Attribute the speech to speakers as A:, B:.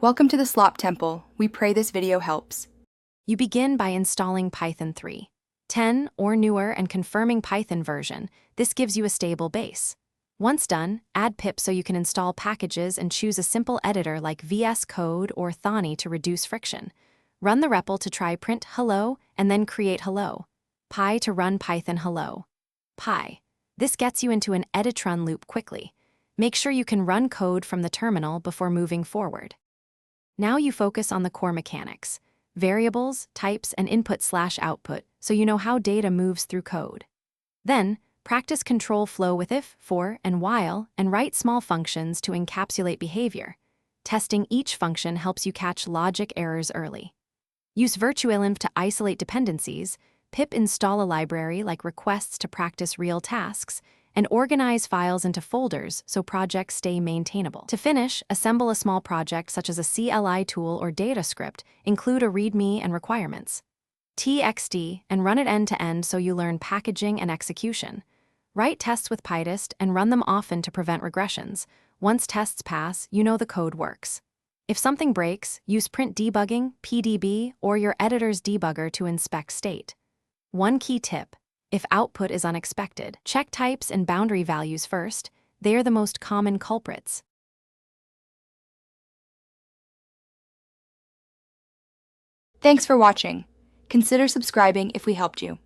A: Welcome to the Slop Temple. We pray this video helps.
B: You begin by installing Python 3.10 or newer and confirming Python version. This gives you a stable base. Once done, add pip so you can install packages and choose a simple editor like VS Code or Thani to reduce friction. Run the REPL to try print hello and then create hello. Py to run Python hello. Py. This gets you into an editrun loop quickly. Make sure you can run code from the terminal before moving forward. Now you focus on the core mechanics, variables, types, and input/output, so you know how data moves through code. Then, practice control flow with if, for, and while, and write small functions to encapsulate behavior. Testing each function helps you catch logic errors early. Use virtualenv to isolate dependencies, pip install a library like requests to practice real tasks, and organize files into folders so projects stay maintainable. To finish, assemble a small project such as a CLI tool or data script, include a README and requirements. TXT and run it end-to-end so you learn packaging and execution. Write tests with PyTest and run them often to prevent regressions. Once tests pass, you know the code works. If something breaks, use print debugging, PDB, or your editor's debugger to inspect state. One key tip: if output is unexpected, check types and boundary values first. They are the most common culprits.
A: Thanks for watching. Consider subscribing if we helped you.